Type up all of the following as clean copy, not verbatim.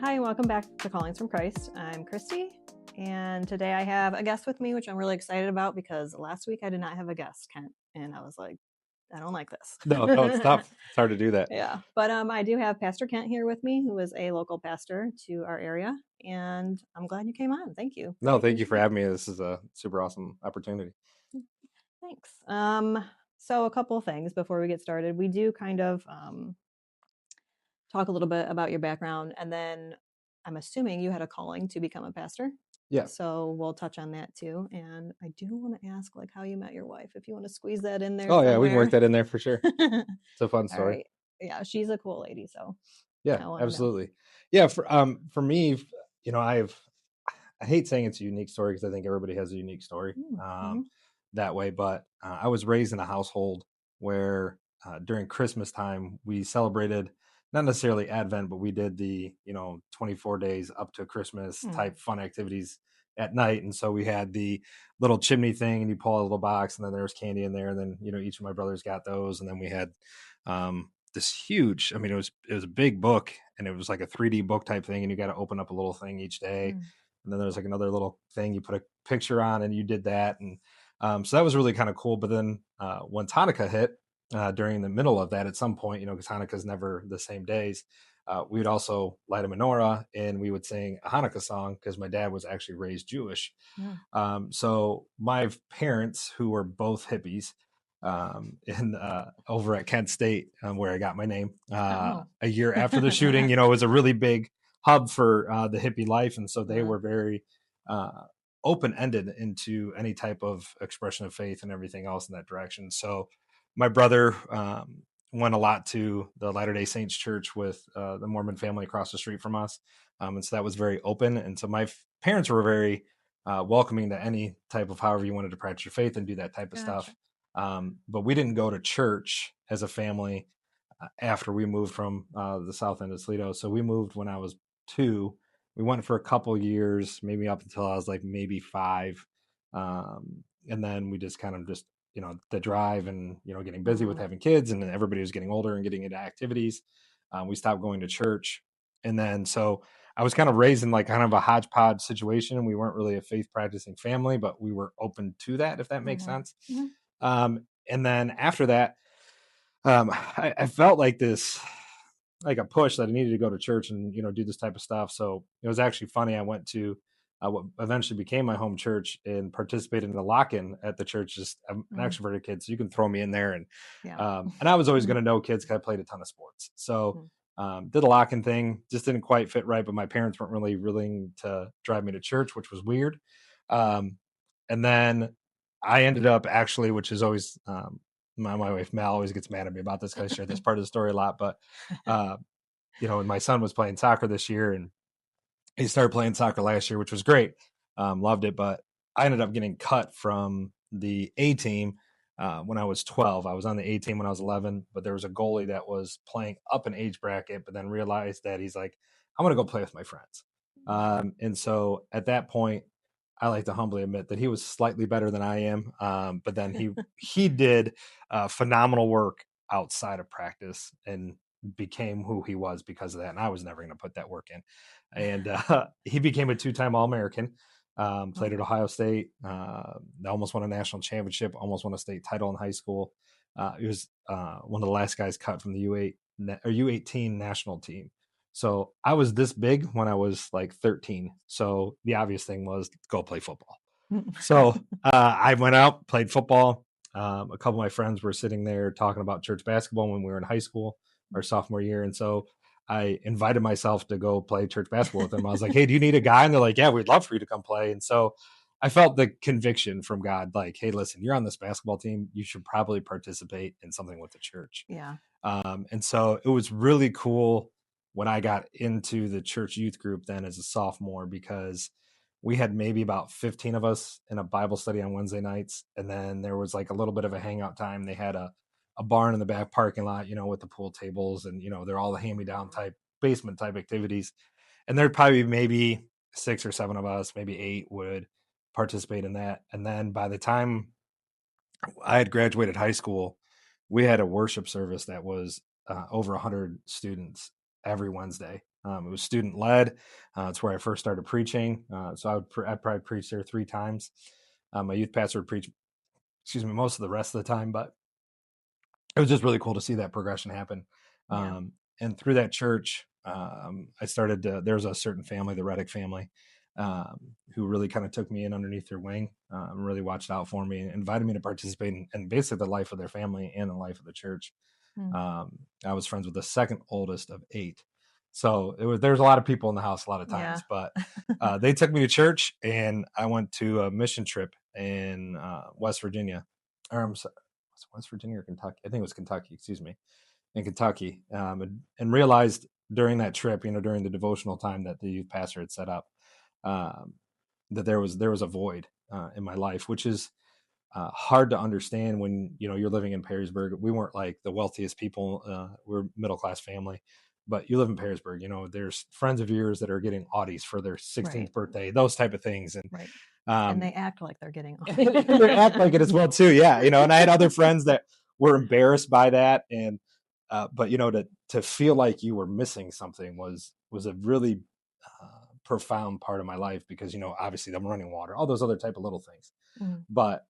Hi, welcome back to Callings from Christ. I'm Christy, and today I have a guest with me, which I'm really excited about because last week I did not have a guest, Kent, and I was like, I don't like this. No, it's tough. It's hard to do that. Yeah, but I do have Pastor Kent here with me, who is a local pastor to our area, and I'm glad you came on. Thank you. No, thank you for having me. This is a super awesome opportunity. Thanks. So a couple things before we get started. We do kind of talk a little bit about your background, and then I'm assuming you had a calling to become a pastor. Yeah. So we'll touch on that too. And I do want to ask like how you met your wife, if you want to squeeze that in there. Oh, yeah, somewhere. we can work that in there for sure. It's a fun All story. right. Yeah, she's a cool lady. So Yeah, I want to know. absolutely. Yeah, for me, I hate saying it's a unique story because I think everybody has a unique story that way. But I was raised in a household where during Christmas time we celebrated not necessarily Advent, but we did the 24 days up to Christmas type fun activities at night. And so we had the little chimney thing, and you pull a little box, and then there was candy in there, and then each of my brothers got those, and then we had this huge. I mean, it was a big book, and it was like a 3D book type thing, and you got to open up a little thing each day. And then there's like another little thing you put a picture on, and you did that. And so that was really kind of cool. But then when Hanukkah hit during the middle of that, at some point, because Hanukkah is never the same days, we would also light a menorah, and we would sing a Hanukkah song because my dad was actually raised Jewish. So my parents, who were both hippies, over at Kent State, where I got my name, a year after the shooting, it was a really big hub for the hippie life, and so they were very open-ended into any type of expression of faith and everything else in that direction. So my brother went a lot to the Latter-day Saints church with the Mormon family across the street from us, and so that was very open. And so my parents were very welcoming to any type of however you wanted to practice your faith and do that type of stuff. But we didn't go to church as a family after we moved from the south end of Toledo. So we moved when I was 2. We went for a couple years, maybe up until I was like maybe 5. And then we just kind of the drive and, getting busy with having kids, and then everybody was getting older and getting into activities. We stopped going to church. And then, so I was kind of raised in like kind of a hodgepodge situation. We weren't really a faith practicing family, but we were open to that, if that makes sense. And then after that, I felt like like a push that I needed to go to church and, do this type of stuff. So it was actually funny. I went to what eventually became my home church and participated in the lock-in at the church. Just I'm an extroverted kid, so you can throw me in there. And I was always going to know kids because I played a ton of sports. So did a lock-in thing, just didn't quite fit right, but my parents weren't really willing to drive me to church, which was weird. And then I ended up actually, which is always my wife Mel always gets mad at me about this because I share this part of the story a lot. But when my son was playing soccer this year, and he started playing soccer last year, which was great, loved it. But I ended up getting cut from the A team when I was 12. I was on the A team when I was 11, but there was a goalie that was playing up an age bracket, but then realized that he's like, I'm going to go play with my friends. And so at that point, I like to humbly admit that he was slightly better than I am. But then he did phenomenal work outside of practice and became who he was because of that. And I was never going to put that work in. And he became a 2-time All-American, played at Ohio State, almost won a national championship, almost won a state title in high school. He was one of the last guys cut from the U18 national team. So I was this big when I was like 13. So the obvious thing was go play football. So I went out, played football. A couple of my friends were sitting there talking about church basketball when we were in high school, our sophomore year. And so I invited myself to go play church basketball with them. I was like, hey, do you need a guy? And they're like, yeah, we'd love for you to come play. And so I felt the conviction from God, like, hey, listen, you're on this basketball team. You should probably participate in something with the church. Yeah. And so it was really cool when I got into the church youth group then as a sophomore, because we had maybe about 15 of us in a Bible study on Wednesday nights. And then there was like a little bit of a hangout time. They had a barn in the back parking lot, with the pool tables, and, they're all the hand-me-down type basement type activities. And there'd probably maybe 6 or 7 of us, maybe 8 would participate in that. And then by the time I had graduated high school, we had a worship service that was over 100 students every Wednesday. It was student led. It's where I first started preaching. So I'd probably preach there 3 times. My youth pastor would preach, most of the rest of the time, but it was just really cool to see that progression happen. Yeah. And through that church, I started there's a certain family, the Reddick family, who really kind of took me in underneath their wing, really watched out for me and invited me to participate in basically the life of their family and the life of the church. I was friends with the second oldest of 8. So there's a lot of people in the house a lot of times, but they took me to church, and I went to a mission trip in West Virginia, or I'm sorry, was it West Virginia or Kentucky? I think it was Kentucky, excuse me, in Kentucky, and realized during that trip, during the devotional time that the youth pastor had set up, um, that there was a void in my life, which is hard to understand when you're living in Perrysburg. We weren't like the wealthiest people. We're a middle class family, but you live in Perrysburg. There's friends of yours that are getting Audis for their 16th birthday, those type of things, and they act like they're getting they act like it as well too. Yeah, and I had other friends that were embarrassed by that, and but to feel like you were missing something was a really profound part of my life, because obviously the running water, all those other type of little things, but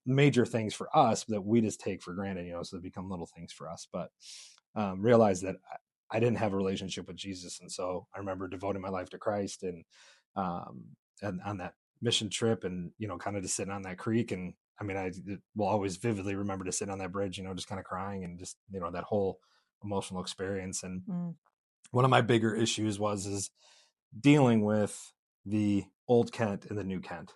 major things for us that we just take for granted, so they become little things for us. But realize that I didn't have a relationship with Jesus, and so I remember devoting my life to Christ, and on that mission trip, and kind of just sitting on that creek, and I mean, I will always vividly remember to sit on that bridge, just kind of crying, and just that whole emotional experience. And one of my bigger issues is dealing with the old Kent and the new Kent,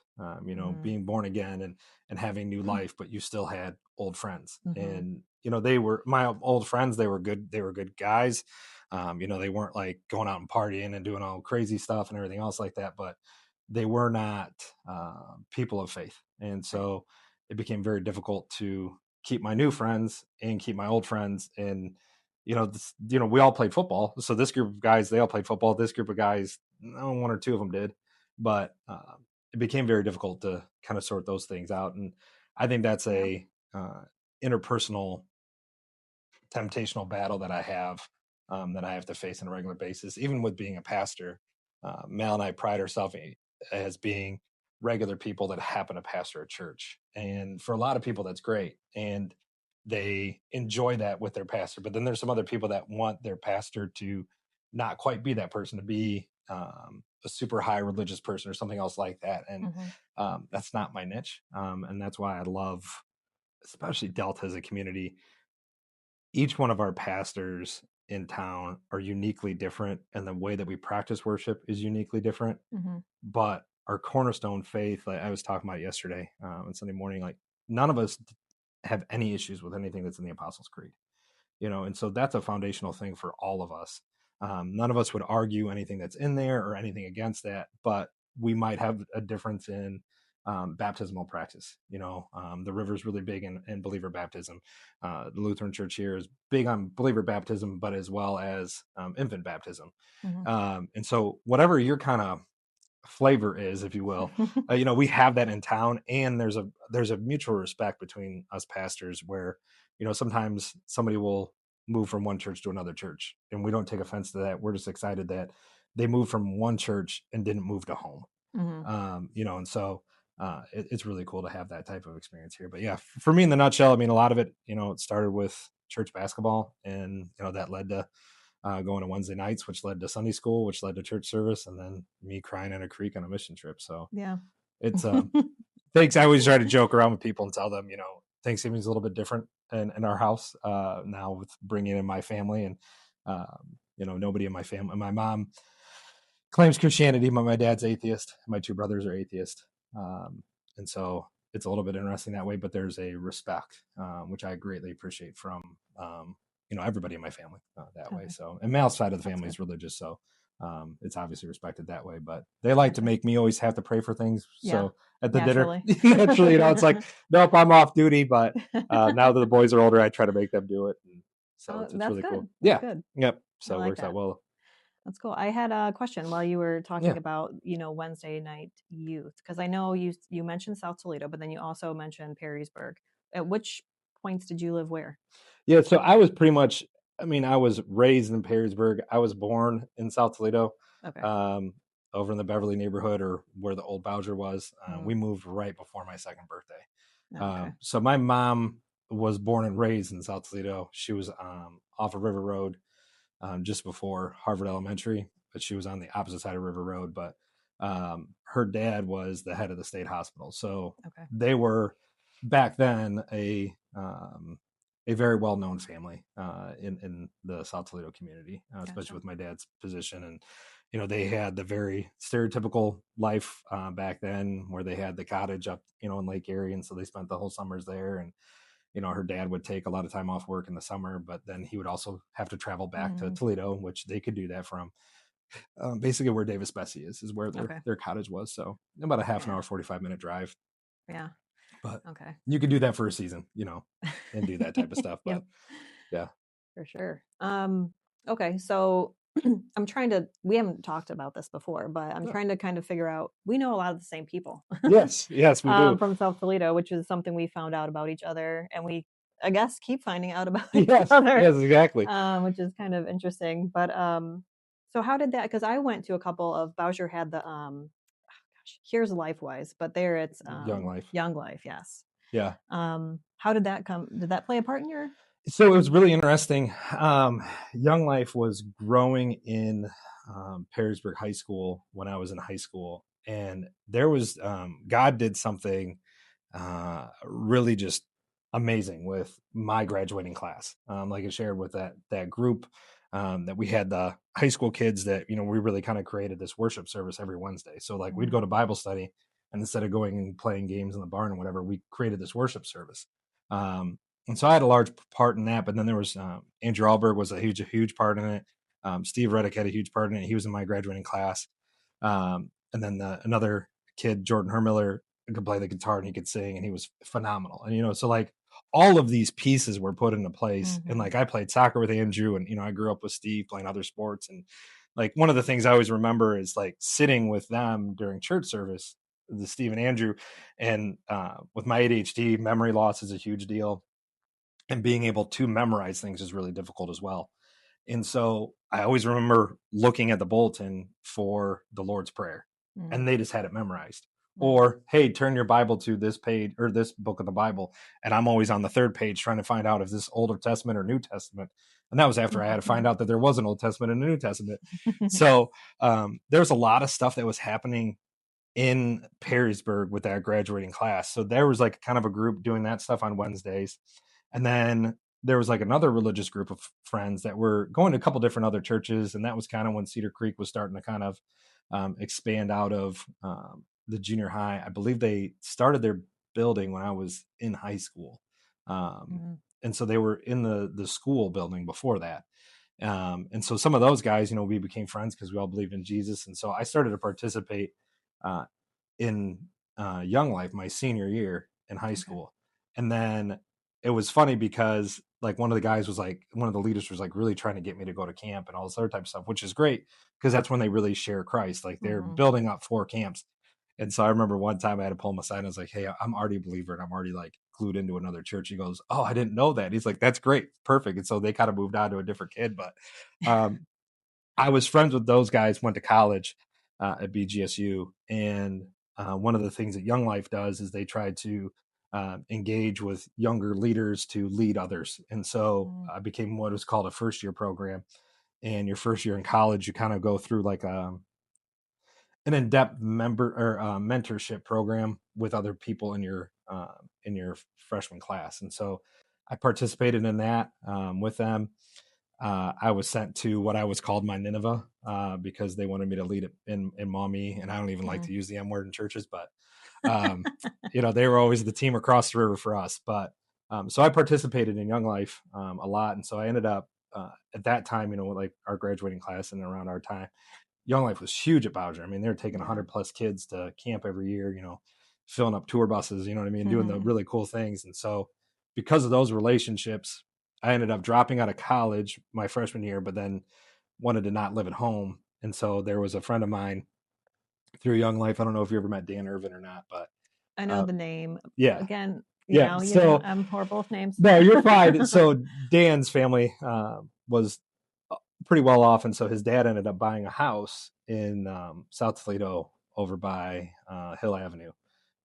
being born again and having new life, but you still had old friends. And they were my old friends. They were good guys. They weren't like going out and partying and doing all crazy stuff and everything else like that, but they were not people of faith. And so it became very difficult to keep my new friends and keep my old friends. And we all played football. So this group of guys, they all played football. This group of guys, no, 1 or 2 of them did, but it became very difficult to kind of sort those things out. And I think that's a interpersonal temptational battle that I have to face on a regular basis. Even with being a pastor, Mel and I pride ourselves as being regular people that happen to pastor a church. And for a lot of people, that's great. And they enjoy that with their pastor. But then there's some other people that want their pastor to not quite be that person, to be a super high religious person or something else like that. And that's not my niche. And that's why I love, especially Delta as a community. Each one of our pastors in town are uniquely different, and the way that we practice worship is uniquely different. But our cornerstone faith, like I was talking about yesterday on Sunday morning, like none of us have any issues with anything that's in the Apostles' Creed, and so that's a foundational thing for all of us. None of us would argue anything that's in there or anything against that, but we might have a difference in baptismal practice. The River's really big in believer baptism. The Lutheran Church here is big on believer baptism, but as well as infant baptism. And so whatever your kind of flavor is, if you will, we have that in town, and there's a mutual respect between us pastors where, sometimes somebody will move from one church to another church, and we don't take offense to that. We're just excited that they moved from one church and didn't move to home. And so it's really cool to have that type of experience here. But yeah, for me, in the nutshell, I mean, a lot of it, it started with church basketball, and that led to going to Wednesday nights, which led to Sunday school, which led to church service, and then me crying in a creek on a mission trip. So yeah, it's thanks. I always try to joke around with people and tell them, Thanksgiving is a little bit different in our house now, with bringing in my family, and nobody in my family. My mom claims Christianity, but my dad's atheist. My 2 brothers are atheist, and so it's a little bit interesting that way. But there's a respect, which I greatly appreciate from everybody in my family that way. So, and Mal's side of the family is religious, so it's obviously respected that way. But they like to make me always have to pray for things. So at the naturally. dinner, naturally, it's like, nope, I'm off duty. But now that the boys are older, I try to make them do it. And so it's really good. cool. That's good. Yep. So like it works that. out well. That's cool. I had a question while you were talking about, Wednesday night youth, because I know you mentioned South Toledo, but then you also mentioned Perrysburg. At which points did you live where? Yeah, so I was pretty much I mean, I was raised in Perrysburg. I was born in South Toledo, Okay. um, over in the Beverly neighborhood, or where the old Bowser was. Mm. We moved right before my second birthday. Okay. So my mom was born and raised in South Toledo. She was off of River Road, just before Harvard Elementary, but she was on the opposite side of River Road. But her dad was the head of the state hospital, so Okay. they were back then a very well known family in the South Toledo community, especially Gotcha. with my dad's position. And they had the very stereotypical life back then, where they had the cottage up in Lake Erie, and so they spent the whole summers there. And her dad would take a lot of time off work in the summer, but then he would also have to travel back to Mm. Toledo, which they could do that from basically where Davis Bessie is where their Okay. their cottage was. So about a half an Yeah. hour, 45-minute drive. Yeah. But Okay. you could do that for a season, and do that type of stuff. But Yep. yeah. For sure. Okay, so we haven't talked about this before, but I'm No. trying to kind of figure out, we know a lot of the same people Yes, we do. from South Toledo, which is something we found out about each other, and we, I guess, keep finding out about each Yes, other, yes, exactly. which is kind of interesting. But so how did that? Because I went to a couple of Bowser had the gosh, here's LifeWise, but there it's Young Life. Young Life, yes. Yeah. How did that come? Did that play a part in your? So it was really interesting. Young Life was growing in Perrysburg High School when I was in high school, and there was God did something really just amazing with my graduating class. Like I shared with that group, that we had the high school kids that we really kind of created this worship service every Wednesday. So like we'd Mhm. go to Bible study, and instead of going and playing games in the barn or whatever, we created this worship service. And so I had a large part in that. But then there was Andrew Alberg was a huge part in it. Steve Reddick had a huge part in it. He was in my graduating class. And then another kid, Jordan Hermiller, could play the guitar and he could sing, and he was phenomenal. And so like all of these pieces were put into place. And Mhm. like I played soccer with Andrew, and I grew up with Steve playing other sports. And like one of the things I always remember is like sitting with them during church service, the Steve and Andrew, and with my ADHD, memory loss is a huge deal, and being able to memorize things is really difficult as well. And so I always remember looking at the bulletin for the Lord's Prayer, Mhm. and they just had it memorized. Mhm. Or, hey, turn your Bible to this page or this book of the Bible. And I'm always on the third page trying to find out if this Older Testament or New Testament. And that was after I had to find out that there was an Old Testament and a New Testament. So there's a lot of stuff that was happening in Perrysburg with that graduating class. So there was like kind of a group doing that stuff on Wednesdays. And then there was like another religious group of friends that were going to a couple different other churches. And that was kind of when Cedar Creek was starting to kind of expand out of the junior high. I believe they started their building when I was in high school. Mhm. And so they were in the school building before that. And so some of those guys, we became friends because we all believed in Jesus. And so I started to participate uh, in Young Life my senior year in high Okay. school. And then it was funny because like one of the leaders was like really trying to get me to go to camp and all this other type of stuff, which is great because that's when they really share Christ. Like they're Mhm. building up 4 camps. And so I remember one time I had to pull him aside and I was like, hey, I'm already a believer and I'm already like glued into another church. He goes, oh, I didn't know that. He's like, that's great. Perfect. And so they kind of moved on to a different kid. But um, I was friends with those guys, went to college at BGSU. And one of the things that Young Life does is they try to engage with younger leaders to lead others. And so Mhm. I became what is called a first year program. And your first year in college, you kind of go through like an in-depth member or mentorship program with other people in your freshman class. And so I participated in that with them. I was sent to what I was called my Nineveh because they wanted me to lead it in mommy, and I don't even like Mhm. to use the M word in churches, but um, they were always the team across the river for us. But so I participated in Young Life a lot, and so I ended up at that time, like our graduating class and around our time, Young Life was huge at Bowser. I mean, they were taking Yeah. 100 plus kids to camp every year, filling up tour buses, you know what I mean, doing the really cool things. And so, because of those relationships, I ended up dropping out of college my freshman year, but then wanted to not live at home. And so, there was a friend of mine through Young Life. I don't know if you ever met Dan Irvin or not, but I know uh, the name. yeah, Again, yeah. you know, So, I'm horrible with names. no, you're fine. So, Dan's family was pretty well off, and so his dad ended up buying a house in South Toledo over by Hill Avenue,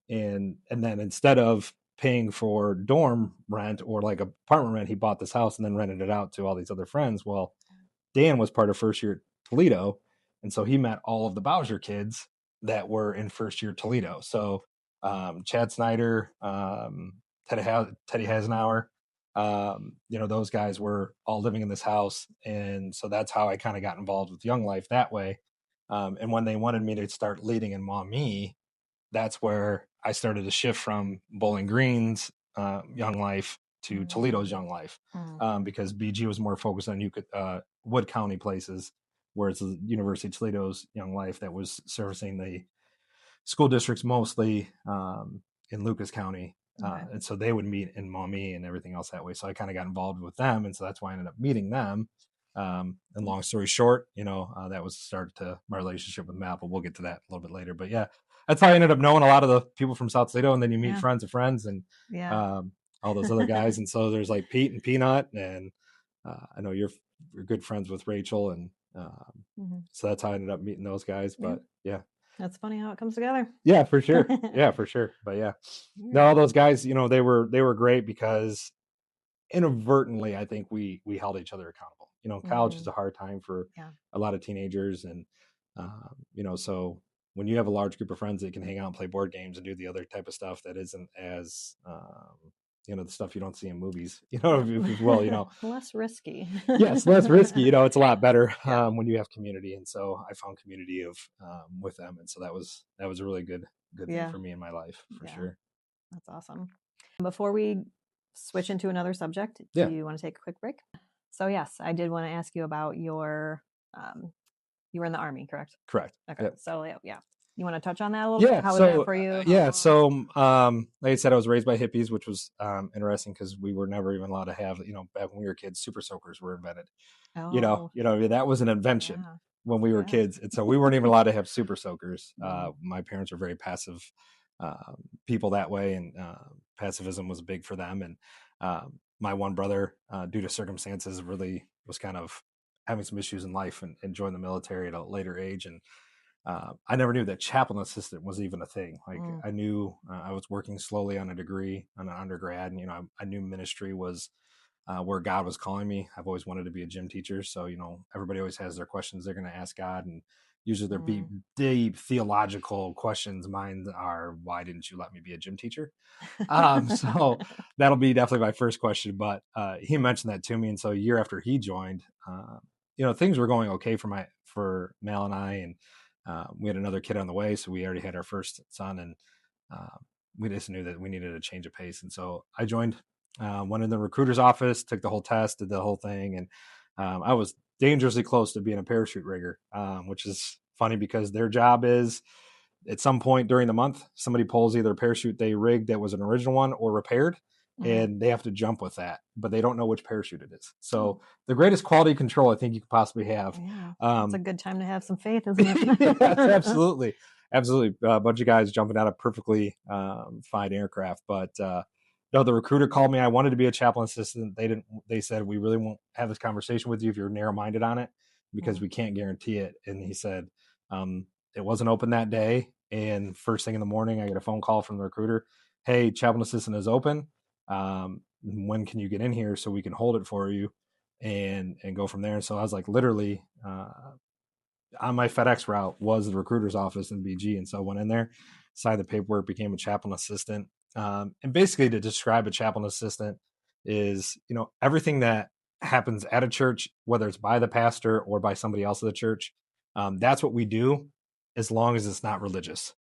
and then instead of paying for dorm rent or like apartment rent, he bought this house and then rented it out to all these other friends. Well, Dan was part of first year Toledo, and so he met all of the Bowser kids that were in first year Toledo. So Chad Snyder, Teddy Hasenauer, those guys were all living in this house, and so that's how I kind of got involved with Young Life that way. And when they wanted me to start leading in Maumee, that's where I started to shift from Bowling Green's Young Life to Toledo's Young Life, because BG was more focused on Wood County places, whereas the University of Toledo's Young Life that was servicing the school districts mostly in Lucas County. And so they would meet in Maumee and everything else that way. So I kind of got involved with them. And so that's why I ended up meeting them. And long story short, that was the start to my relationship with Matt, but we'll get to that a little bit later. But yeah, that's how I ended up knowing a lot of the people from South Toledo. And then you meet friends of friends and all those other guys. And so there's like Pete and Peanut. And I know you're good friends with Rachel. And so that's how I ended up meeting those guys. But yeah. That's funny how it comes together. Yeah, for sure. Yeah, for sure. But yeah, no, all those guys, they were great because inadvertently, I think we held each other accountable. College is a hard time for a lot of teenagers, and so when you have a large group of friends that can hang out and play board games and do the other type of stuff that isn't as the stuff you don't see in movies, if you will, less risky. Yes, less risky. It's a lot better when you have community, and so I found community with them, and so that was a really good thing for me in my life for sure. That's awesome. Before we switch into another subject, do you want to take a quick break? So yes, I did want to ask you about your you were in the Army, correct? Correct. Okay. Yep. So yeah. You want to touch on that a little bit? How was that for you? So like I said, I was raised by hippies, which was interesting because we were never even allowed to have, back when we were kids, super soakers were invented. That was an invention when we were kids. And so we weren't even allowed to have super soakers. My parents were very passive people that way, and pacifism was big for them. And my one brother, due to circumstances, really was kind of having some issues in life and joined the military at a later age. And I never knew that chaplain assistant was even a thing. Like I knew I was working slowly on a degree on an undergrad, and I knew ministry was where God was calling me. I've always wanted to be a gym teacher, so everybody always has their questions they're going to ask God, and usually they're deep theological questions. Mine are, why didn't you let me be a gym teacher? So that'll be definitely my first question. But he mentioned that to me, and so a year after he joined, things were going okay for Mal and I, and we had another kid on the way, so we already had our first son, and we just knew that we needed a change of pace. And so I joined, went in the recruiter's office, took the whole test, did the whole thing, and I was dangerously close to being a parachute rigger, which is funny because their job is, at some point during the month, somebody pulls either a parachute they rigged that was an original one or repaired, and they have to jump with that, but they don't know which parachute it is. So the greatest quality control I think you could possibly have. It's a good time to have some faith, isn't it? Yes, absolutely. A bunch of guys jumping out of perfectly fine aircraft. But no, the recruiter called me. I wanted to be a chaplain assistant. They said, we really won't have this conversation with you if you're narrow-minded on it, because we can't guarantee it. And he said, it wasn't open that day. And first thing in the morning, I get a phone call from the recruiter. Hey, chaplain assistant is open. When can you get in here so we can hold it for you and go from there? And so I was like, literally on my FedEx route was the recruiter's office in BG. And so I went in there, signed the paperwork, became a chaplain assistant. And basically, to describe a chaplain assistant is, everything that happens at a church, whether it's by the pastor or by somebody else at the church, that's what we do, as long as it's not religious.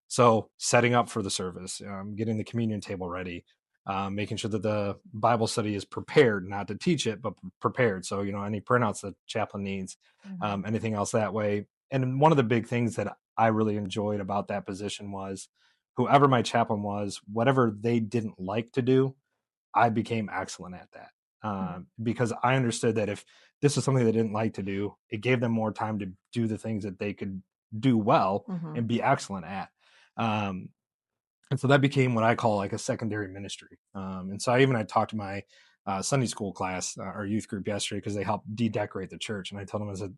So setting up for the service, getting the communion table ready, making sure that the Bible study is prepared, not to teach it, but prepared. So, any printouts that chaplain needs, anything else that way. And one of the big things that I really enjoyed about that position was, whoever my chaplain was, whatever they didn't like to do, I became excellent at that. Because I understood that if this was something they didn't like to do, it gave them more time to do the things that they could do well and be excellent at. And so that became what I call like a secondary ministry. And so I talked to my Sunday school class, our youth group yesterday, because they helped de-decorate the church. And I told them, I said,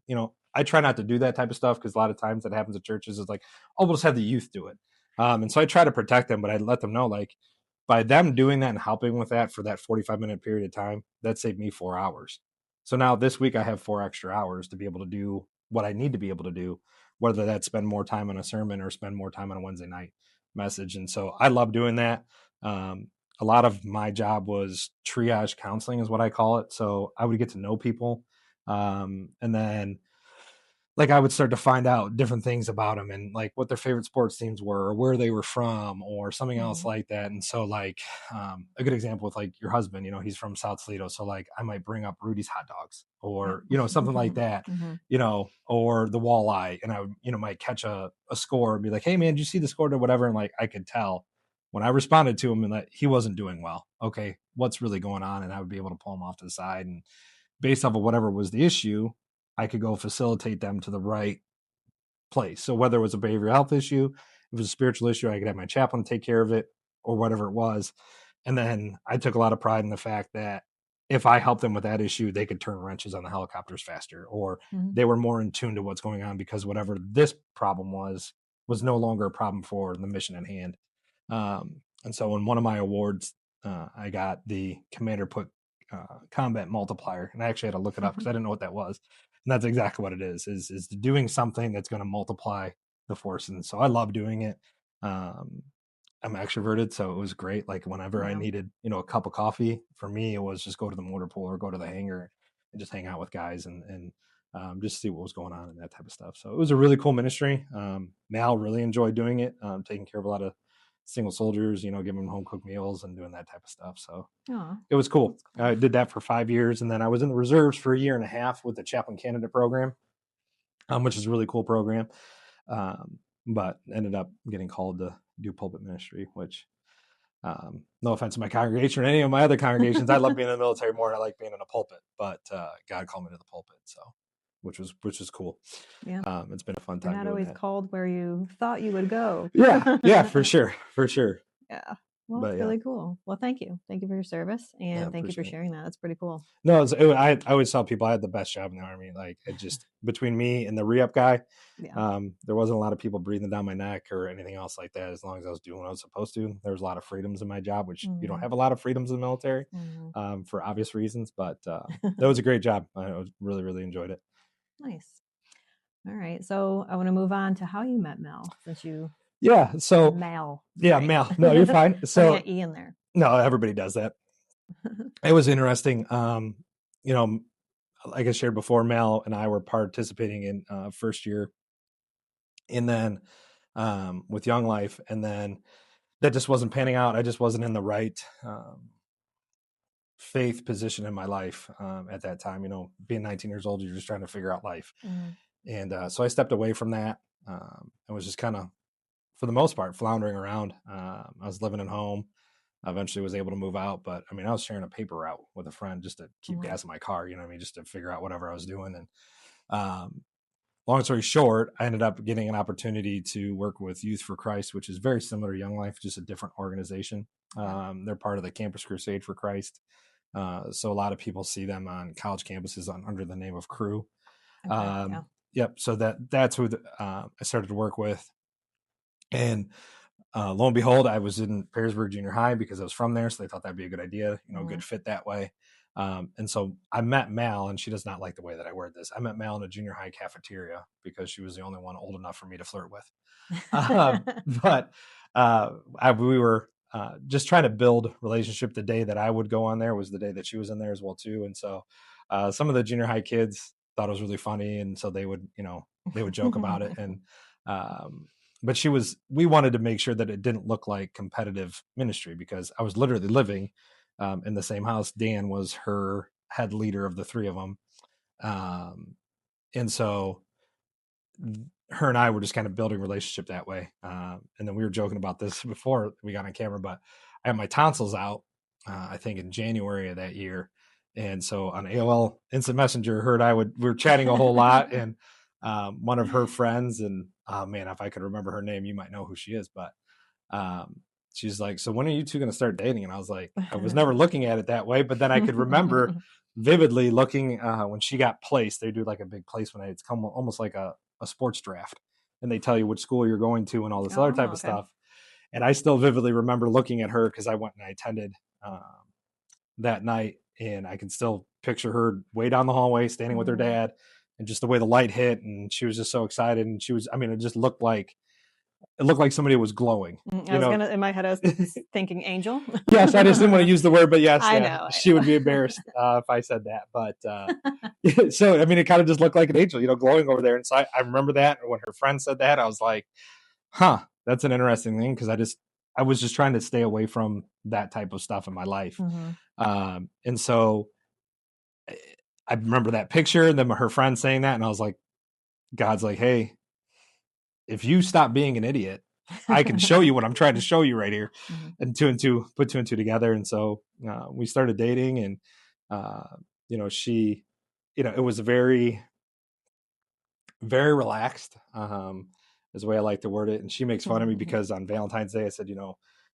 I try not to do that type of stuff because a lot of times that happens at churches is like, oh, we'll just have the youth do it. And so I try to protect them, but I let them know, like, by them doing that and helping with that for that 45-minute period of time, that saved me 4 hours. So now this week I have 4 extra hours to be able to do what I need to be able to do, whether that's spend more time on a sermon or spend more time on a Wednesday night message. And so I love doing that. A lot of my job was triage counseling is what I call it. So I would get to know people. And then like I would start to find out different things about them and like what their favorite sports teams were or where they were from or something else like that. And so like a good example with like your husband, he's from South Toledo. So like I might bring up Rudy's hot dogs or, something like that, or the walleye. And I would, might catch a score and be like, hey man, did you see the score or whatever? And like, I could tell when I responded to him and that he wasn't doing well. Okay, what's really going on? And I would be able to pull him off to the side and based off of whatever was the issue, I could go facilitate them to the right place. So whether it was a behavioral health issue, if it was a spiritual issue, I could have my chaplain take care of it or whatever it was. And then I took a lot of pride in the fact that if I helped them with that issue, they could turn wrenches on the helicopters faster, or they were more in tune to what's going on because whatever this problem was no longer a problem for the mission at hand. And so in one of my awards, I got the Commander Put Combat Multiplier, and I actually had to look it up because I didn't know what that was. And that's exactly what it is doing something that's going to multiply the force. And so I love doing it. I'm extroverted, so it was great. Like whenever I needed, a cup of coffee, for me, it was just go to the motor pool or go to the hangar and just hang out with guys and just see what was going on and that type of stuff. So it was a really cool ministry. Mal really enjoyed doing it, taking care of a lot of single soldiers, giving them home cooked meals and doing that type of stuff. So it was cool. I did that for 5 years. And then I was in the reserves for 1.5 years with the Chaplain Candidate program, which is a really cool program. But ended up getting called to do pulpit ministry, which no offense to my congregation or any of my other congregations. I love being in the military more than I like being in a pulpit, but God called me to the pulpit. So which was cool. Yeah. It's been a fun time. You're not always called where you thought you would go. Yeah, for sure. Yeah. Well, it's really cool. Well, thank you. Thank you for your service, and thank you for sharing that. That's pretty cool. No, I always tell people I had the best job in the Army. Like it just between me and the re-up guy, there wasn't a lot of people breathing down my neck or anything else like that. As long as I was doing what I was supposed to, there was a lot of freedoms in my job, which you don't have a lot of freedoms in the military for obvious reasons. But that was a great job. I really, really enjoyed it. Nice. All right. So I want to move on to how you met Mel, since you. Yeah. So Mal. Yeah, Mal. No, you're fine. So an E in there. No, everybody does that. It was interesting. Like I shared before, Mal and I were participating in first year, and then with Young Life, and then that just wasn't panning out. I just wasn't in the right faith position in my life at that time. Being 19 years old, you're just trying to figure out life. And so I stepped away from that. I was just kind of, for the most part, floundering around. I was living at home. I eventually was able to move out, but I mean, I was sharing a paper route with a friend just to keep gas in my car, just to figure out whatever I was doing. And long story short, I ended up getting an opportunity to work with Youth for Christ, which is very similar to Young Life, just a different organization. They're part of the Campus Crusade for Christ. So a lot of people see them on college campuses under the name of Cru. Yep. So that's who I started to work with. And lo and behold, I was in Perrysburg Junior High because I was from there. So they thought that'd be a good idea, good fit that way. And so I met Mal, and she does not like the way that I word this. I met Mal in a junior high cafeteria because she was the only one old enough for me to flirt with. But we were just trying to build relationship. The day that I would go on there was the day that she was in there as well too. And so some of the junior high kids thought it was really funny. And so they would joke about it. And but we wanted to make sure that it didn't look like competitive ministry because I was literally living in the same house. Dan was her head leader of the three of them. And so her and I were just kind of building a relationship that way. And then we were joking about this before we got on camera, but I had my tonsils out, I think in January of that year. And so on AOL Instant Messenger, we were chatting a whole lot. And one of her friends, and man, if I could remember her name, you might know who she is, but she's like, so when are you two going to start dating? And I was like, I was never looking at it that way, but then I could remember vividly looking when she got placed. They do like a big placement. It's almost like a sports draft, and they tell you which school you're going to and all this other type of stuff. And I still vividly remember looking at her because I went and I attended that night, and I can still picture her way down the hallway standing with her dad, and just the way the light hit, and she was just so excited, and she was, I mean, it just looked like somebody was glowing. In my head, I was thinking angel. Yes, I just didn't want to use the word, but yes, I know. She would be embarrassed if I said that. But so, I mean, it kind of just looked like an angel, glowing over there. And so I remember that. When her friend said that, I was like, huh, that's an interesting thing, because I was just trying to stay away from that type of stuff in my life. And so I remember that picture, and then her friend saying that, and I was like, God's like, hey, if you stop being an idiot, I can show you what I'm trying to show you right here. And put two and two together. And so we started dating, and she, it was very, very relaxed, is the way I like to word it. And she makes fun of me because on Valentine's Day, I said,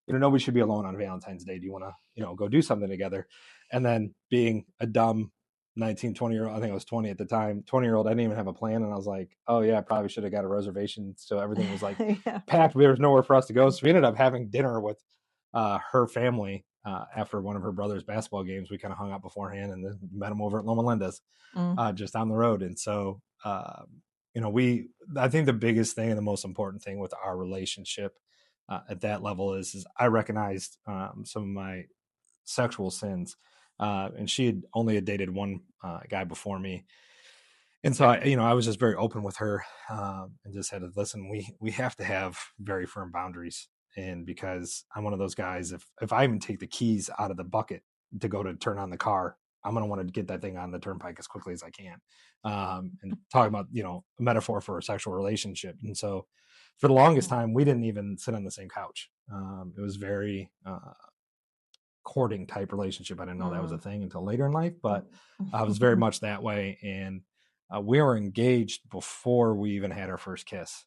nobody should be alone on Valentine's Day. Do you want to, go do something together? And then being a dumb 19, 20-year-old, I think I was 20 at the time, 20-year-old, I didn't even have a plan. And I was like, oh yeah, I probably should have got a reservation. So everything was like packed. There was nowhere for us to go. So we ended up having dinner with her family after one of her brother's basketball games. We kind of hung out beforehand, and then met him over at Loma Linda's just down the road. And so, I think the biggest thing and the most important thing with our relationship at that level is I recognized some of my sexual sins. And she had only dated one guy before me. And so I was just very open with her and just said, listen, we have to have very firm boundaries. And because I'm one of those guys, if I even take the keys out of the bucket to go to turn on the car, I'm going to want to get that thing on the turnpike as quickly as I can. And talking about, a metaphor for a sexual relationship. And so for the longest time, we didn't even sit on the same couch. It was very courting type relationship. I didn't know that was a thing until later in life, but I was very much that way. And we were engaged before we even had our first kiss.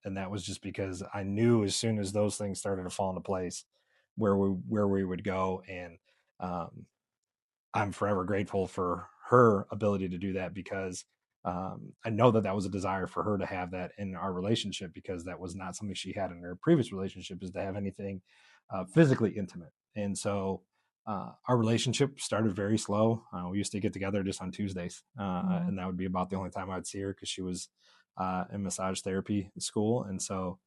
And that was just because I knew as soon as those things started to fall into place where we would go. And I'm forever grateful for her ability to do that, because I know that was a desire for her to have that in our relationship, because that was not something she had in her previous relationship, is to have anything physically intimate. And so our relationship started very slow. We used to get together just on Tuesdays, and that would be about the only time I'd see her, because she was in massage therapy school. And so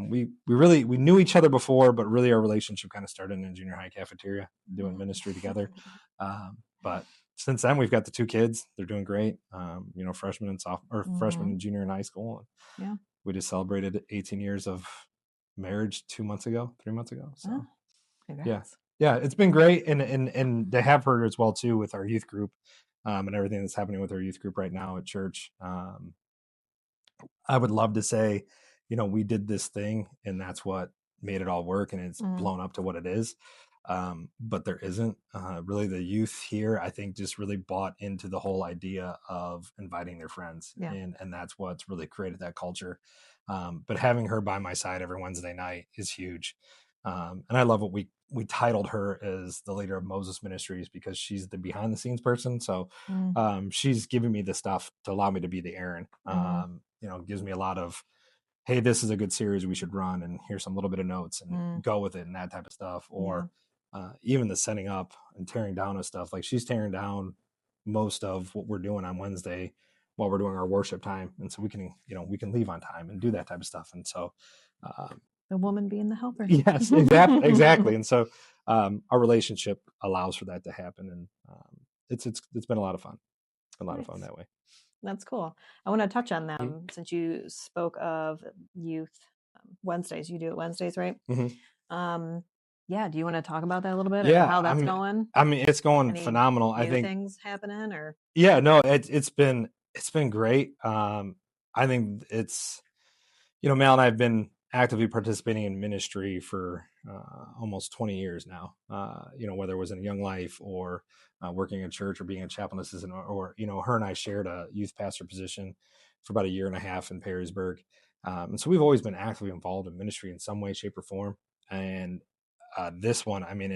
we knew each other before, but really our relationship kind of started in a junior high cafeteria doing ministry together. But since then, we've got the two kids. They're doing great. Freshman and sophomore, or freshman and junior in high school. Yeah, we just celebrated 18 years of marriage 3 months ago. So yeah, it's been great, and to have her as well too with our youth group, and everything that's happening with our youth group right now at church. I would love to say, we did this thing and that's what made it all work, and it's blown up to what it is. But there isn't really. The youth here, I think, just really bought into the whole idea of inviting their friends, and that's what's really created that culture. But having her by my side every Wednesday night is huge. And I love what we titled her as the leader of Moses Ministries, because she's the behind the scenes person. So she's giving me the stuff to allow me to be the Aaron. Gives me a lot of, hey, this is a good series we should run, and here's some little bit of notes, and go with it, and that type of stuff. Or even the setting up and tearing down of stuff. Like, she's tearing down most of what we're doing on Wednesday while we're doing our worship time. And so we can leave on time and do that type of stuff. And so the woman being the helper. Yes, exactly. And so our relationship allows for that to happen. And it's been a lot of fun. It's been a lot of fun that way. That's cool. I want to touch on them since you spoke of youth Wednesdays. You do it Wednesdays, right? Yeah. Do you want to talk about that a little bit? Yeah. How that's going? I mean, it's going phenomenal. I think things happening, or no, it's been great. I think it's, Mel and I have been actively participating in ministry for almost 20 years now. Whether it was in Young Life or working in church or being a chaplain assistant, or her and I shared a youth pastor position for about 1.5 years in Perrysburg. And so we've always been actively involved in ministry in some way, shape, or form. And this one, I mean,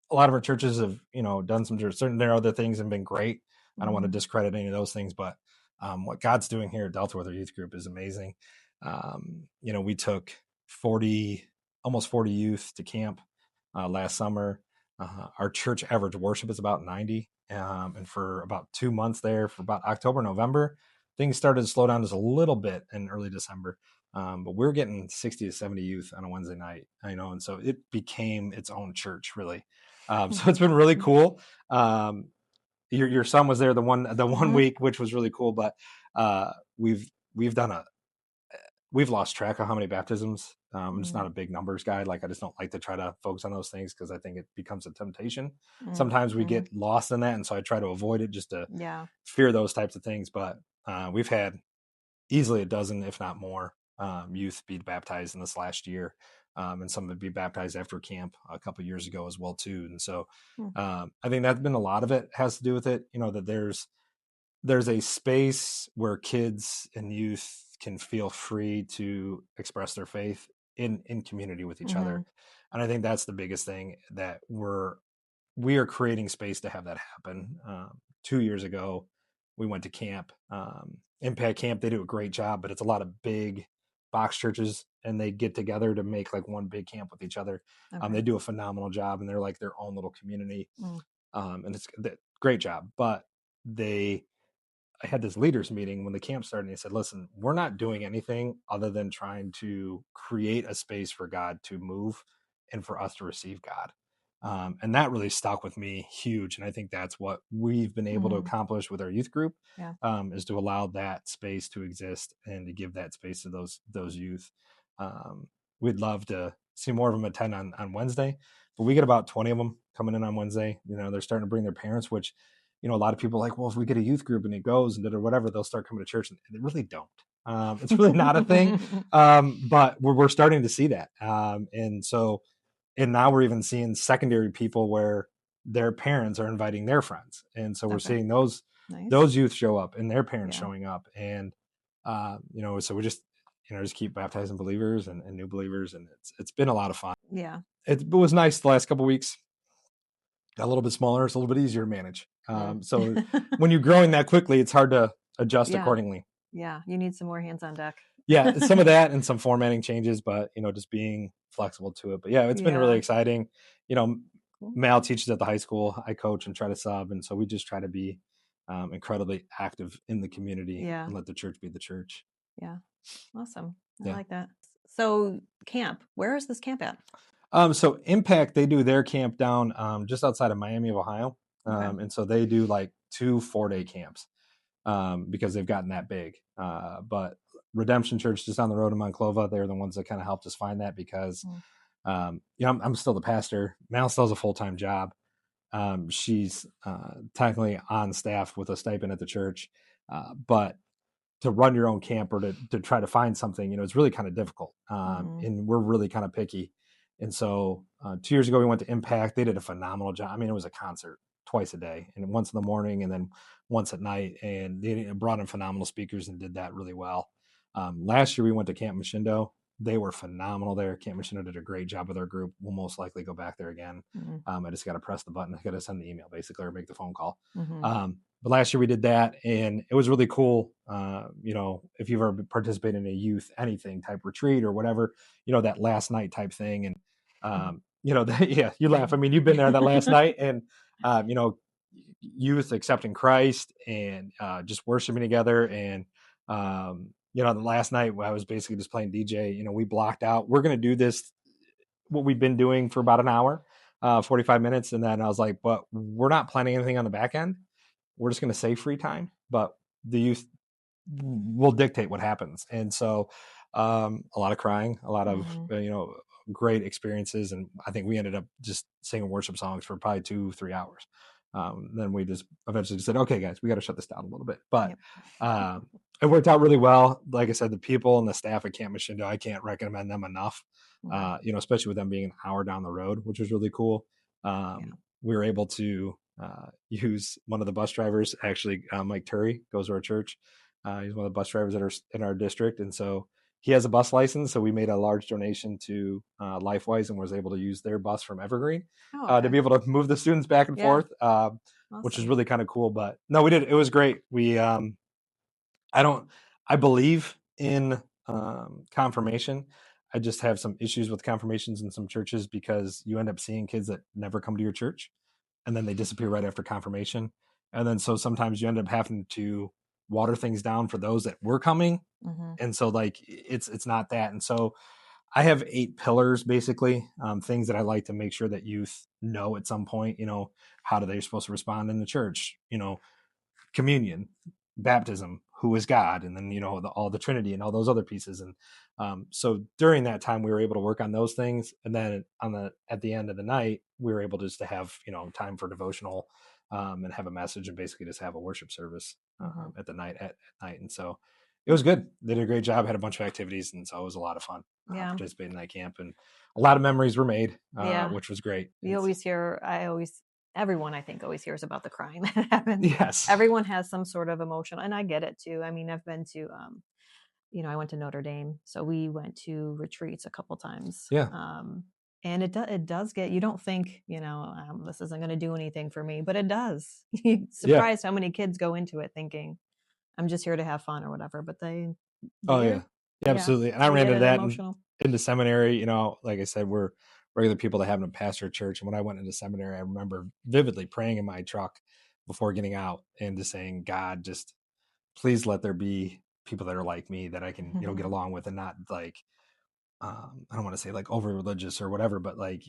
a lot of our churches have, done some certain, there are other things and been great. I don't want to discredit any of those things, but what God's doing here at Delta with our youth group is amazing. We took almost 40 youth to camp last summer. Our church average worship is about 90. And for about 2 months there, for about October, November, things started to slow down just a little bit in early December. But we're getting 60 to 70 youth on a Wednesday night, and so it became its own church, really. So it's been really cool. Your son was there the one week, which was really cool. But we've lost track of how many baptisms. I'm just not a big numbers guy. Like, I just don't like to try to focus on those things because I think it becomes a temptation. Sometimes we get lost in that, and so I try to avoid it just to fear those types of things. But we've had easily a dozen, if not more, youth be baptized in this last year, and some would be baptized after camp a couple of years ago as well too. And so I think that's been a lot of it has to do with it. That there's a space where kids and youth can feel free to express their faith in community with each other. And I think that's the biggest thing, that we are creating space to have that happen. 2 years ago, we went to camp, Impact Camp. They do a great job, but it's a lot of big box churches, and they get together to make like one big camp with each other. They do a phenomenal job, and they're like their own little community. And it's a great job. But I had this leaders meeting when the camp started, and they said, listen, we're not doing anything other than trying to create a space for God to move and for us to receive God. And that really stuck with me huge. And I think that's what we've been able to accomplish with our youth group, is to allow that space to exist and to give that space to those youth. We'd love to see more of them attend on Wednesday, but we get about 20 of them coming in on Wednesday. They're starting to bring their parents, which, a lot of people are like, well, if we get a youth group and it goes and or whatever, they'll start coming to church, and they really don't. It's really not a thing. But we're starting to see that. And now we're even seeing secondary people where their parents are inviting their friends. And so we're seeing those youth show up and their parents showing up. And, so we just keep baptizing believers and new believers. And it's been a lot of fun. Yeah. It was nice the last couple of weeks. Got a little bit smaller. It's a little bit easier to manage. So when you're growing that quickly, it's hard to adjust accordingly. Yeah. You need some more hands on deck. Yeah. Some of that and some formatting changes, but, just being flexible to it. But yeah, it's been really exciting. Mal teaches at the high school. I coach and try to sub. And so we just try to be incredibly active in the community and let the church be the church. Yeah. Awesome. I like that. So camp, where is this camp at? So Impact, they do their camp down just outside of Miami of Ohio. And so they do like 2 4-day camps because they've gotten that big. But Redemption Church just down the road in Monclova, they're the ones that kind of helped us find that because, I'm still the pastor. Mal still has a full-time job. She's technically on staff with a stipend at the church. But to run your own camp or to try to find something, it's really kind of difficult. And we're really kind of picky. And so 2 years ago, we went to Impact. They did a phenomenal job. I mean, it was a concert twice a day, and once in the morning and then once at night. And they brought in phenomenal speakers and did that really well. Last year, we went to Camp Machindo. They were phenomenal there. Camp Machindo did a great job with our group. We'll most likely go back there again. I just got to press the button. I got to send the email basically or make the phone call. But last year we did that, and it was really cool. If you've ever participated in a youth anything type retreat or whatever, that last night type thing. And, you laugh. I mean, you've been there that last night and, youth accepting Christ and just worshiping together. And, the last night I was basically just playing DJ. We blocked out. We're going to do this, what we've been doing for about an hour, 45 minutes. And then I was like, but we're not planning anything on the back end. We're just going to say free time, but the youth will dictate what happens. And so a lot of crying, a lot of, great experiences. And I think we ended up just singing worship songs for probably 2-3 hours. Then we just eventually said, okay, guys, we got to shut this down a little bit. But it worked out really well. Like I said, the people and the staff at Camp Machindo, I can't recommend them enough, especially with them being an hour down the road, which was really cool. We were able to use one of the bus drivers, actually, Mike Turry goes to our church. He's one of the bus drivers that are in our district. And so he has a bus license, so we made a large donation to Lifewise and was able to use their bus from Evergreen to be able to move the students back and forth, awesome. which is really kind of cool. But no, we did. It was great. We I believe in confirmation. I just have some issues with confirmations in some churches because you end up seeing kids that never come to your church and then they disappear right after confirmation. And then so sometimes you end up having to water things down for those that were coming. And so like it's not that. And so I have 8 pillars, basically, things that I like to make sure that youth know at some point, how do they supposed to respond in the church, communion, baptism, who is God, and then all the Trinity and all those other pieces. And so during that time, we were able to work on those things, and then at the end of the night, we were able just to have time for devotional and have a message, and basically just have a worship service at night. And so it was good. They did a great job. Had a bunch of activities, and so it was a lot of fun participating in that camp, and a lot of memories were made, which was great. Everyone I think always hears about the crying that happens. Yes. Everyone has some sort of emotion, and I get it too. I mean, I've been to, I went to Notre Dame, so we went to retreats a couple times. Yeah. And it does get, you don't think, this isn't going to do anything for me, but it does. You're surprised how many kids go into it thinking, I'm just here to have fun or whatever, but they absolutely. And I ran into that in the seminary, like I said, we're regular people that haven't a pastor at church. And when I went into seminary, I remember vividly praying in my truck before getting out and just saying, God, just please let there be people that are like me that I can, get along with, and not like, I don't want to say like over religious or whatever, but like,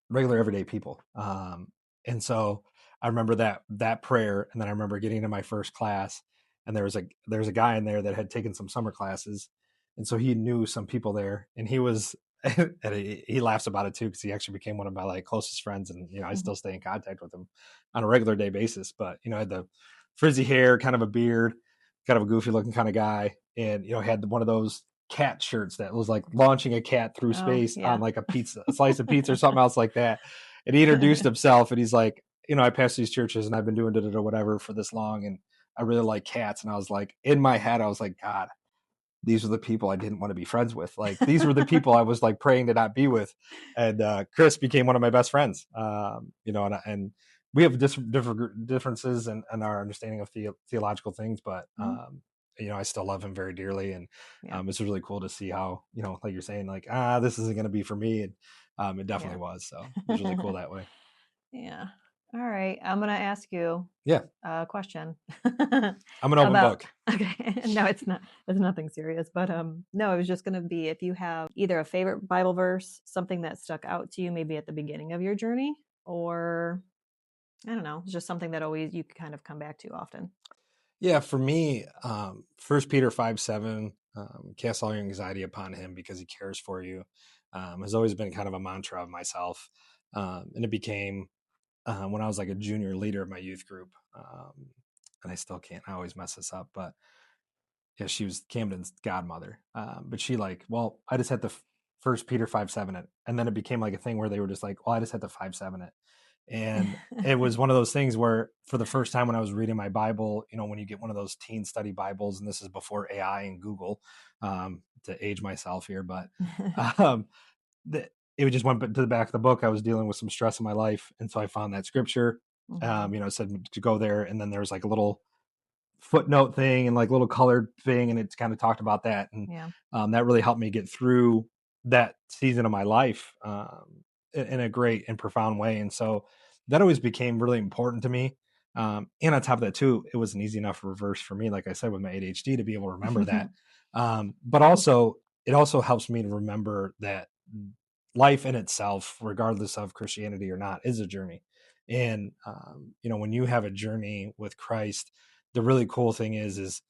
regular everyday people. And so I remember that prayer. And then I remember getting into my first class, and there's a guy in there that had taken some summer classes. And so he knew some people there, and he was, and he laughs about it too, because he actually became one of my like closest friends. And, I still stay in contact with him on a regular day basis, but, had the frizzy hair, kind of a beard, kind of a goofy looking kind of guy. And, had one of those cat shirts that was like launching a cat through space on like a slice of pizza or something else like that. And he introduced himself, and he's like, I pass these churches and I've been doing it or whatever for this long, and I really like cats. And I was like, in my head, I was like, God, these are the people I didn't want to be friends with. Like, these were the people I was like praying to not be with. And Chris became one of my best friends, and we have differences in our understanding of theological things, but I still love him very dearly. And it's really cool to see how, like you're saying, like, this isn't going to be for me. And it definitely was. So it was really cool that way. Yeah. All right. I'm going to ask you a question. I'm an open book. Okay. No, it's not. It's nothing serious. But no, it was just going to be, if you have either a favorite Bible verse, something that stuck out to you maybe at the beginning of your journey, or I don't know, just something that always you kind of come back to often. Yeah, for me, 1 Peter 5:7, cast all your anxiety upon him because he cares for you, has always been kind of a mantra of myself. And it became when I was like a junior leader of my youth group. And I still can't, I always mess this up, but yeah, she was Camden's godmother. But she I just had to 1 Peter 5:7 it. And then it became like a thing where they were just like, well, I just had to 5:7 it. And it was one of those things where for the first time when I was reading my Bible, when you get one of those teen study Bibles, and this is before AI and Google, to age myself here, but it just went to the back of the book. I was dealing with some stress in my life. And so I found that scripture, it said to go there. And then there was like a little footnote thing and like little colored thing. And it kind of talked about that. And that really helped me get through that season of my life in a great and profound way. And so that always became really important to me. And on top of that too, it was an easy enough reverse for me, like I said, with my ADHD, to be able to remember that. But also, it also helps me to remember that life in itself, regardless of Christianity or not, is a journey. And, when you have a journey with Christ, the really cool thing is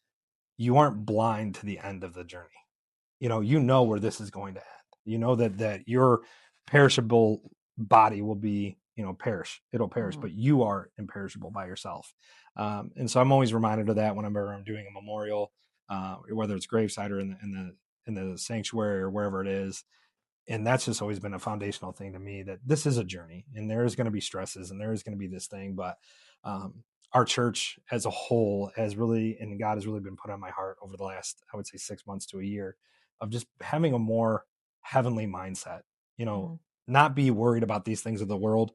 you aren't blind to the end of the journey. Where this is going to end, that your perishable body will be, perish, it'll perish, but you are imperishable by yourself. And so I'm always reminded of that whenever I'm doing a memorial, whether it's graveside or in the sanctuary or wherever it is. And that's just always been a foundational thing to me, that this is a journey, and there is going to be stresses, and there is going to be this thing. But our church as a whole has really, and God has really been put on my heart over the last, I would say, 6 months to a year, of just having a more heavenly mindset, Mm-hmm. not be worried about these things of the world.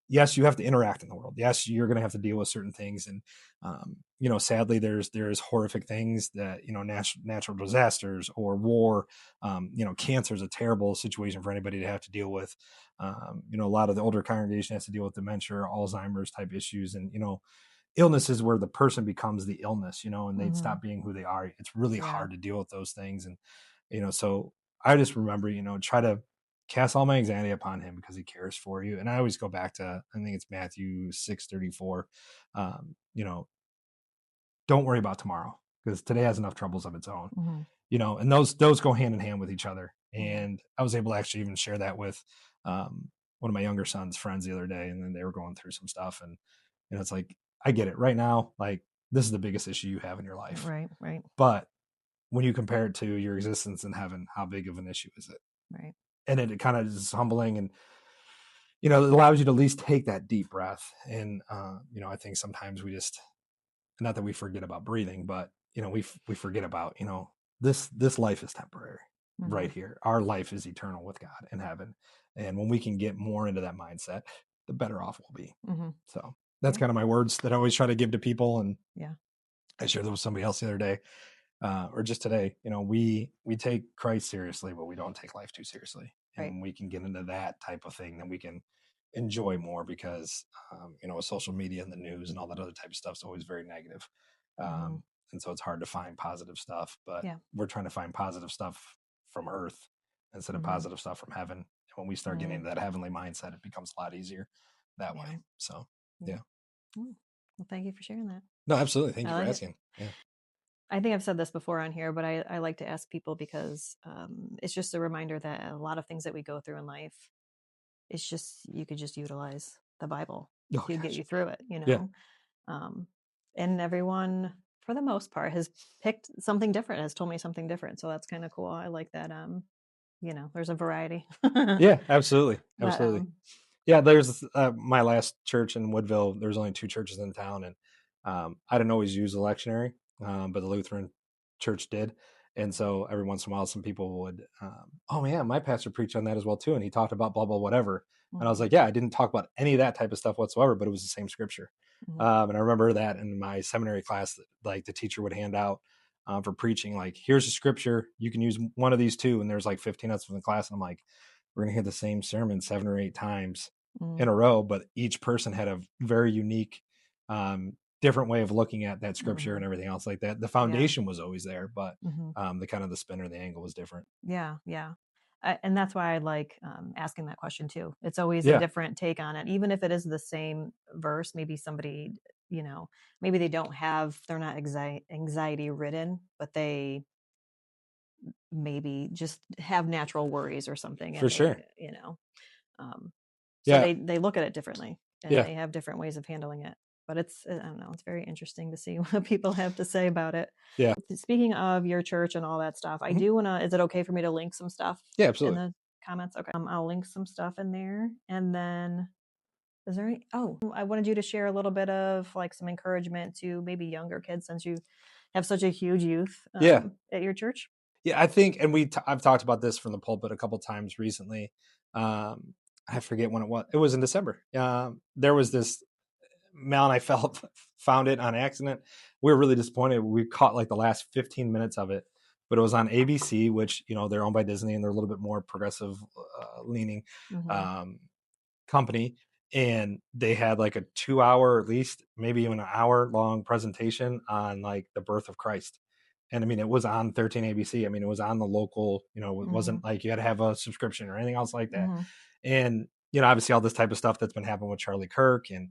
Yes, you have to interact in the world. Yes, you're going to have to deal with certain things. And, sadly, there's horrific things that, natural disasters or war, cancer is a terrible situation for anybody to have to deal with. A lot of the older congregation has to deal with dementia, Alzheimer's type issues, and, illnesses where the person becomes the illness, and they'd stop being who they are. It's really hard to deal with those things. And, so I just remember, try to cast all my anxiety upon him because he cares for you. And I always go back to, I think it's Matthew 6:34. Don't worry about tomorrow because today has enough troubles of its own. And those go hand in hand with each other. And I was able to actually even share that with one of my younger son's friends the other day, and then they were going through some stuff, and it's like, I get it right now, like this is the biggest issue you have in your life, Right. but when you compare it to your existence in heaven, how big of an issue is it? Right. And it kind of is humbling, and it allows you to at least take that deep breath. And I think sometimes we just, not that we forget about breathing, but we forget about this life is temporary. Right here, our life is eternal with God in heaven. And when we can get more into that mindset, the better off we'll be. So that's kind of my words that I always try to give to people. And I shared that with somebody else the other day, or just today. We take Christ seriously, but we don't take life too seriously. And when we can get into that type of thing, then we can enjoy more, because with social media and the news and all that other type of stuff is always very negative. And so it's hard to find positive stuff, but we're trying to find positive stuff from earth instead of positive stuff from heaven. And when we start getting into that heavenly mindset, it becomes a lot easier that way. So Well, thank you for sharing that. No, absolutely. Thank you for asking. Yeah. I think I've said this before on here, but I like to ask people because it's just a reminder that a lot of things that we go through in life, it's just, you could just utilize the Bible to get you through it, and everyone, for the most part, has picked something different, has told me something different. So that's kind of cool. I like that. There's a variety. Yeah, absolutely. Absolutely. Yeah, there's my last church in Woodville. There's only 2 churches in town, and I didn't always use the lectionary, but the Lutheran church did. And so every once in a while, some people would, oh man, my pastor preached on that as well too, and he talked about blah blah whatever. And I was like, yeah, I didn't talk about any of that type of stuff whatsoever, but it was the same scripture. And I remember that in my seminary class, like the teacher would hand out for preaching, like, here's a scripture, you can use one of these 2. And there's like 15 of us in the class, and I'm like, we're going to hear the same sermon 7 or 8 times in a row, but each person had a very unique, different way of looking at that scripture and everything else like that. The foundation was always there, but the kind of the spin or the angle was different. Yeah. And that's why I like asking that question too. It's always a different take on it, even if it is the same verse. Maybe somebody, maybe they're not anxiety ridden, but they maybe just have natural worries or something. For sure. So they look at it differently, and they have different ways of handling it. But I don't know, it's very interesting to see what people have to say about it. Yeah. Speaking of your church and all that stuff, I do want to, is it okay for me to link some stuff? Yeah, absolutely. In the comments? Okay. I'll link some stuff in there. And then is there I wanted you to share a little bit of like some encouragement to maybe younger kids, since you have such a huge youth at your church. Yeah, I think, and I've talked about this from the pulpit a couple times recently. I forget when it was. It was in December. There was this, Mal and I found it on accident. We were really disappointed. We caught like the last 15 minutes of it, but it was on ABC, which, they're owned by Disney, and they're a little bit more progressive leaning company. And they had like a 2-hour, at least maybe even an hour long presentation on like the birth of Christ. And I mean, it was on 13 ABC. I mean, it was on the local, it wasn't like you had to have a subscription or anything else like that. And, obviously all this type of stuff that's been happening with Charlie Kirk, and,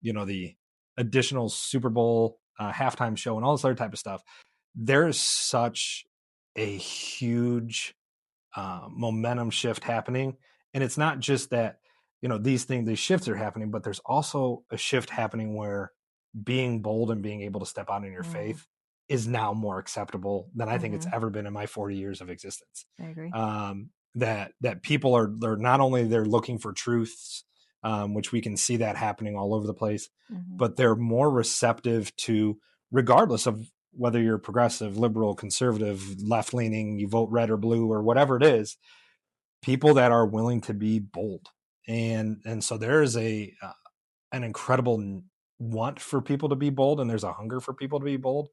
the additional Super Bowl halftime show and all this other type of stuff. There's such a huge momentum shift happening. And it's not just that, these shifts are happening, but there's also a shift happening where being bold and being able to step out in your faith is now more acceptable than I think it's ever been in my 40 years of existence. I agree. That people they're not only they're looking for truths, which we can see that happening all over the place, but they're more receptive to, regardless of whether you're progressive, liberal, conservative, left leaning, you vote red or blue or whatever it is, people that are willing to be bold. And so there is an incredible want for people to be bold, and there's a hunger for people to be bold.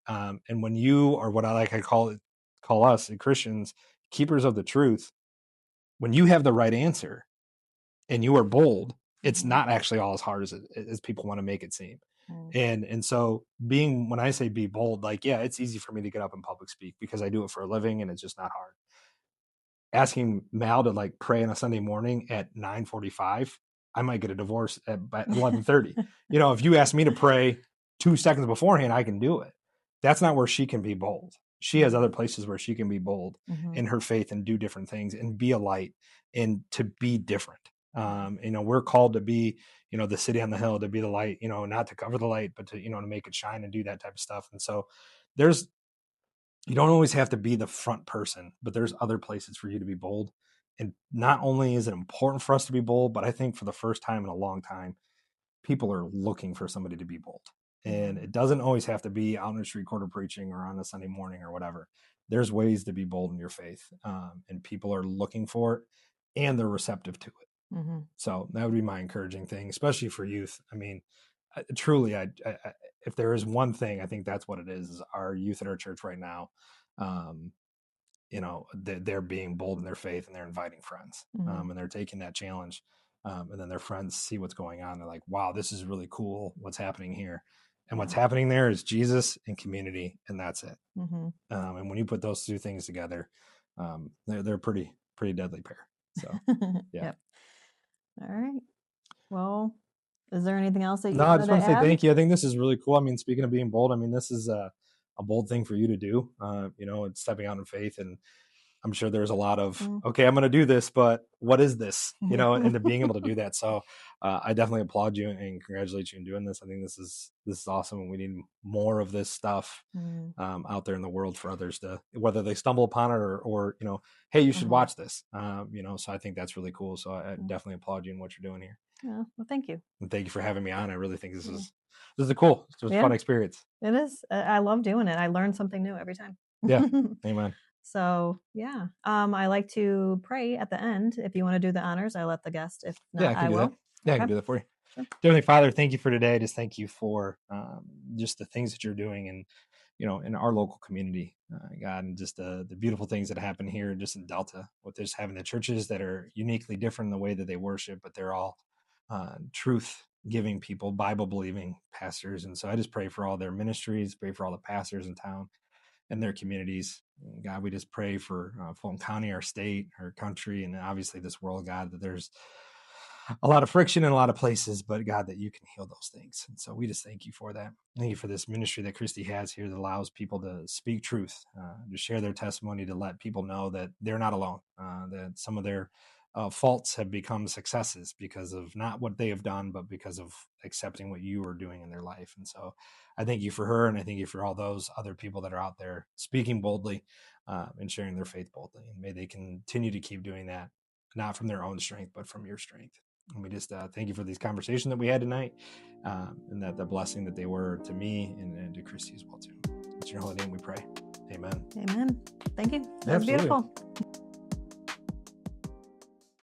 And when you are what I call us Christians, keepers of the truth, when you have the right answer and you are bold, it's not actually all as hard as people want to make it seem. And so when I say be bold, like, yeah, it's easy for me to get up and public speak because I do it for a living and it's just not hard. Asking Mal to like pray on a Sunday morning at 9:45, I might get a divorce at 11:30. If you ask me to pray 2 seconds beforehand, I can do it. That's not where she can be bold. She has other places where she can be bold in her faith and do different things and be a light and to be different. We're called to be, the city on the hill, to be the light, not to cover the light, but to, to make it shine and do that type of stuff. And so you don't always have to be the front person, but there's other places for you to be bold. And not only is it important for us to be bold, but I think for the first time in a long time, people are looking for somebody to be bold. And it doesn't always have to be out in the street corner preaching or on a Sunday morning or whatever. There's ways to be bold in your faith. And people are looking for it and they're receptive to it. So that would be my encouraging thing, especially for youth. I mean, truly, if there is one thing, I think that's what it is our youth at our church right now. They're being bold in their faith and they're inviting friends, and they're taking that challenge. And then their friends see what's going on. They're like, wow, this is really cool. What's happening here? And what's happening there is Jesus and community, and that's it. And when you put those two things together, they're pretty deadly pair. So, yeah. Yep. All right. Well, is there anything else that you No, I just want to say add? thank you. I think this is really cool. I mean, speaking of being bold, I mean, this is a bold thing for you to do. It's stepping out in faith, and I'm sure there's a lot of, okay, I'm going to do this, but what is this? And being able to do that. So I definitely applaud you and congratulate you in doing this. I think this is awesome, and we need more of this stuff out there in the world for others to, whether they stumble upon it or hey, you should watch this. So I think that's really cool. So I definitely applaud you in what you're doing here. Yeah, well, thank you. And thank you for having me on. I really think this is a cool, it's a fun experience. It is. I love doing it. I learn something new every time. Yeah. Amen. So yeah, I like to pray at the end. If you want to do the honors, I let the guest. If not, I will. Yeah, I can do that for you. Sure. Heavenly Father, thank you for today. Just thank you for just the things that you're doing and in our local community, God, and just the beautiful things that happen here, just in Delta, with just having the churches that are uniquely different in the way that they worship, but they're all truth-giving people, Bible-believing pastors. And so I just pray for all their ministries, pray for all the pastors in town and their communities. God, we just pray for Fulton County, our state, our country, and obviously this world, God, that there's a lot of friction in a lot of places, but God, that you can heal those things. And so we just thank you for that. Thank you for this ministry that Christy has here that allows people to speak truth, to share their testimony, to let people know that they're not alone, that some of their faults have become successes because of not what they have done, but because of accepting what you are doing in their life. And so I thank you for her, and I thank you for all those other people that are out there speaking boldly and sharing their faith boldly. And may they continue to keep doing that, not from their own strength, but from your strength. And we just thank you for this conversation that we had tonight, and that the blessing that they were to me and to Christy as well too. It's your holy name we pray. Amen. Amen. Thank you. That was beautiful.